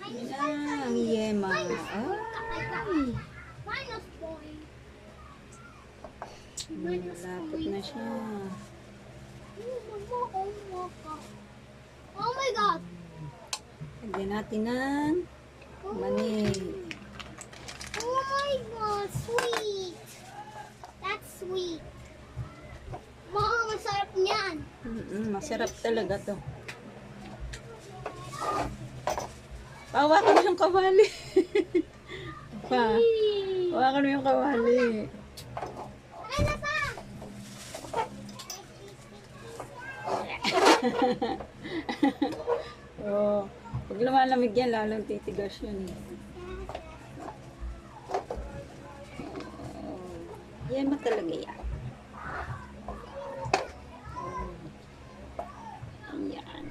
Yan na, ang yema. Ay, malapot na siya. Oh my God! Lagyan natin ng mani. Oh my God! Sweet! That's sweet. Mama, masarap niyan. Masarap talaga to. Hawakan mo yung kawali. Pa, hawakan mo yung kawali. Ano pa? Oh, pag lumalamig yan, lalong titigas yun. Yan ba talaga yan? Yan.